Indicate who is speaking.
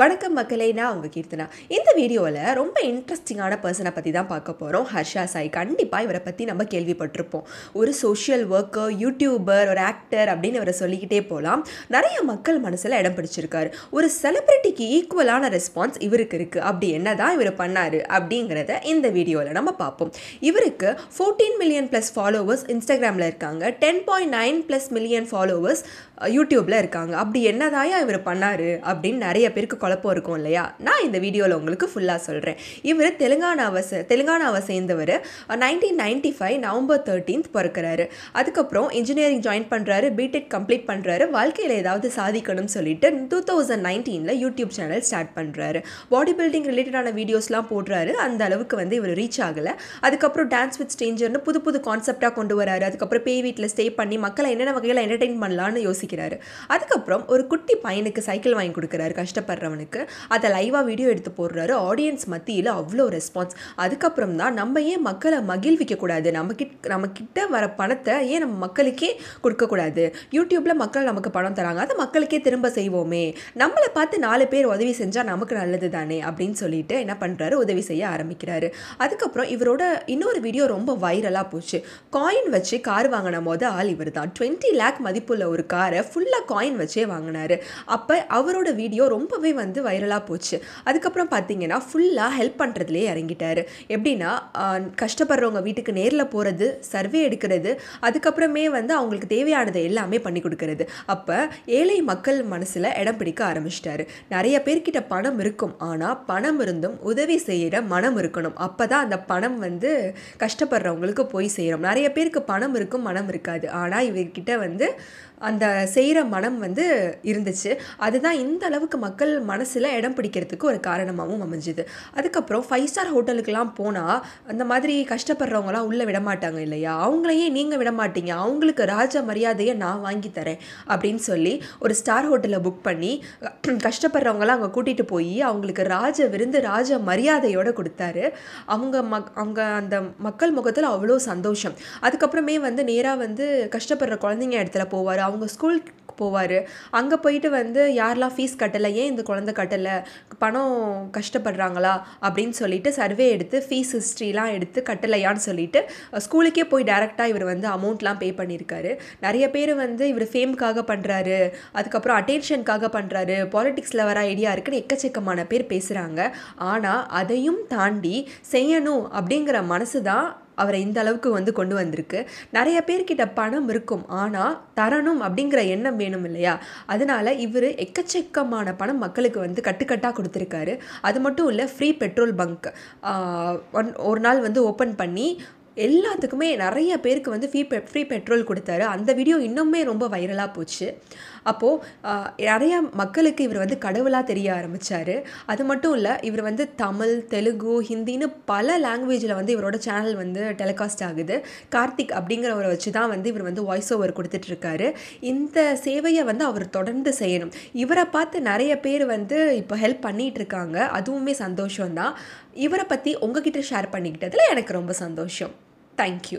Speaker 1: வணக்கம் மக்களே, நான் உங்கள் கீர்த்தனா. இந்த வீடியோவில் ரொம்ப இன்ட்ரெஸ்டிங்கான பர்சனை பற்றி தான் பார்க்க போகிறோம். ஹர்ஷா சாய். கண்டிப்பாக இவரை பற்றி நம்ம கேள்விப்பட்டிருப்போம். ஒரு சோஷியல் ஒர்க்கர், யூடியூபர், ஒரு ஆக்டர் அப்படின்னு இவரை சொல்லிக்கிட்டே போகலாம். நிறைய மக்கள் மனசில் இடம் பிடிச்சிருக்காரு. ஒரு செலிப்ரிட்டிக்கு ஈக்குவலான ரெஸ்பான்ஸ் இவருக்கு இருக்குது. அப்படி என்ன தான் இவர் பண்ணார் அப்படிங்கிறத இந்த வீடியோவில் நம்ம பார்ப்போம். இவருக்கு 14 மில்லியன் ப்ளஸ் ஃபாலோவர்ஸ் இன்ஸ்டாகிராமில் இருக்காங்க. 10.9+ மில்லியன் ஃபாலோவர்ஸ் யூடியூப்பில் இருக்காங்க. அப்படி என்னதாயா இவர் பண்ணார் அப்படின்னு நிறைய பேருக்கு குழப்பம் இருக்கும் இல்லையா? நான் இந்த வீடியோவில் உங்களுக்கு ஃபுல்லாக சொல்கிறேன். இவர் தெலுங்கானாவை சேர்ந்தவர். 1995 நவம்பர் 13 பிறக்கிறாரு. அதுக்கப்புறம் இன்ஜினியரிங் ஜாயின் பண்ணுறாரு, பிடெக் கம்ப்ளீட் பண்ணுறாரு. வாழ்க்கையில் ஏதாவது சாதிக்கணும்னு சொல்லிட்டு 2019 யூடியூப் சேனல் ஸ்டார்ட் பண்ணுறாரு. பாடி பில்டிங் ரிலேட்டடான வீடியோஸ்லாம் போடுறாரு. அந்த அளவுக்கு இவர் ரீச் ஆகலை. அதுக்கப்புறம் டான்ஸ் வித் ஸ்ட்ரேஞ்சர்னு புது கான்செப்டாக கொண்டு வராரு. அதுக்கப்புறம் பேய் வீட்டில் ஸ்டே பண்ணி மக்களை என்னென்ன வகையில் என்டர்டெயின் பண்ணலான்னு யோசிக்கிறாரு. அதுக்கப்புறம் ஒரு குட்டி பையனுக்கு சைக்கிள் வாங்கி கொடுக்குறாரு, கஷ்டப்படுறவனுக்கு. அதை லைவாக வீடியோ எடுத்து போடுறாரு. ஆடியன்ஸ் மத்தியில் அவ்வளோ ரெஸ்பான்ஸ். அதுக்கப்புறம் தான் நம்ம ஏன் மக்களை மகிழ்விக்கக்கூடாது, நம்ம கிட்ட வர பணத்தை ஏன் நம்ம மக்களுக்கே கொடுக்கக்கூடாது, யூடியூப்பில் மக்கள் நமக்கு பணம் தராங்க, அதை மக்களுக்கே திரும்ப செய்வோமே, நம்மளை பார்த்து 4 பேர் உதவி செஞ்சால் நமக்கு நல்லது தானே அப்படின்னு சொல்லிட்டு என்ன பண்ணுறாரு, உதவி செய்ய ஆரம்பிக்கிறாரு. அதுக்கப்புறம் இவரோட இன்னொரு வீடியோ ரொம்ப வைரலாக போச்சு. காயின் வச்சு கார் வாங்கின ஆள் இவர் தான். 20 lakh மதிப்புள்ள ஒரு காரை ஃபுல்லாக காயின் வச்சே வாங்கினாரு. அப்போ அவரோட வீடியோ ரொம்பவே வைரலாக போச்சு. அதுக்கப்புறம் பார்த்தீங்கன்னா ஃபுல்லாக ஹெல்ப் பண்ணுறதுலேயே இறங்கிட்டாரு. எப்படின்னா கஷ்டப்படுறவங்க வீட்டுக்கு நேரில் போகிறது, சர்வே எடுக்கிறது, அதுக்கப்புறமே அவங்களுக்கு தேவையானதை எல்லாமே பண்ணி கொடுக்கறது. அப்போ ஏழை மக்கள் மனசில் இடம் பிடிக்க ஆரம்பிச்சிட்டாரு. நிறைய பேர்கிட்ட பணம் இருக்கும், ஆனால் பணம் இருந்தும் உதவி செய்கிற மனம் இருக்கணும். அப்போ தான் அந்த பணம் கஷ்டப்படுறவங்களுக்கு போய் சேரும். நிறைய பேருக்கு பணம் இருக்கும், மனம் இருக்காது. ஆனால் இவர்கிட்ட அந்த செய்கிற மனம் இருந்துச்சு. அதுதான் இந்த அளவுக்கு மக்கள் மனசில் இடம் பிடிக்கிறதுக்கு ஒரு காரணமாகவும் அமைஞ்சுது. அதுக்கப்புறம் 5 ஸ்டார் ஹோட்டலுக்கெல்லாம் போனால் அந்த மாதிரி கஷ்டப்படுறவங்களாம் உள்ளே விடமாட்டாங்க இல்லையா? அவங்களையே நீங்கள் விட மாட்டீங்க, அவங்களுக்கு ராஜ மரியாதையை நான் வாங்கி தரேன் அப்படின்னு சொல்லி ஒரு ஸ்டார் ஹோட்டலை புக் பண்ணி கஷ்டப்படுறவங்களாம் அங்கே கூட்டிகிட்டு போய் அவங்களுக்கு ராஜ விருந்து, ராஜ மரியாதையோடு கொடுத்தாரு. அவங்க அந்த மக்கள் முகத்தில் அவ்வளோ சந்தோஷம். அதுக்கப்புறமே நேராக கஷ்டப்படுற குழந்தைங்க இடத்துல போவார், அவங்க ஸ்கூல் போவார். அங்கே போயிட்டு யாரெல்லாம் ஃபீஸ் கட்டலை, ஏன் இந்த குழந்தை கட்டலை, பணம் கஷ்டப்படுறாங்களா அப்படின்னு சொல்லிட்டு சர்வே எடுத்து ஃபீஸ் ஹிஸ்ட்ரிலாம் எடுத்து கட்டலையான்னு சொல்லிட்டு ஸ்கூலுக்கே போய் டைரெக்டாக இவர் அமௌண்ட்லாம் பே பண்ணியிருக்காரு. நிறைய பேர் இவர் ஃபேமுக்காக பண்ணுறாரு, அதுக்கப்புறம் அட்டென்ஷனுக்காக பண்ணுறாரு, பாலிடிக்ஸில் வர ஐடியா இருக்குன்னு எக்கச்சக்கமான பேர் பேசுகிறாங்க. ஆனால் அதையும் தாண்டி செய்யணும் அப்படிங்கிற மனசு தான் அவரை இந்த அளவுக்கு கொண்டு வந்திருக்கு. நிறைய பேர்கிட்ட பணம் இருக்கும், ஆனால் தரணும் அப்படிங்கிற எண்ணம் வேணும் இல்லையா? அதனால இவர் எக்கச்சக்கமான பணம் மக்களுக்கு கட்டுக்கட்டாக கொடுத்துருக்காரு. அது மட்டும் இல்லை, ஃப்ரீ பெட்ரோல் பங்க் ஒரு நாள் ஓப்பன் பண்ணி எல்லாத்துக்குமே நிறைய பேருக்கு ஃப்ரீ பெட்ரோல் கொடுத்தாரு. அந்த வீடியோ இன்னுமே ரொம்ப வைரலாக போச்சு. அப்போது நிறையா மக்களுக்கு இவர் கடவுளாக தெரிய ஆரம்பித்தார். அது மட்டும் இல்லை, இவர் தமிழ், தெலுங்கு, ஹிந்தின்னு பல லாங்குவேஜில் இவரோட சேனல் டெலிகாஸ்ட் ஆகுது. கார்த்திக் அப்படிங்கிறவரை வச்சு தான் இவர் வாய்ஸ் ஓவர் கொடுத்துட்ருக்காரு. இந்த சேவையை அவர் தொடர்ந்து செய்யணும். இவரை பார்த்து நிறைய பேர் இப்போ ஹெல்ப் பண்ணிகிட்ருக்காங்க. அதுவுமே சந்தோஷம்தான். இவரை பற்றி உங்ககிட்ட ஷேர் பண்ணிக்கிட்டதில் எனக்கு ரொம்ப சந்தோஷம். தேங்க்யூ.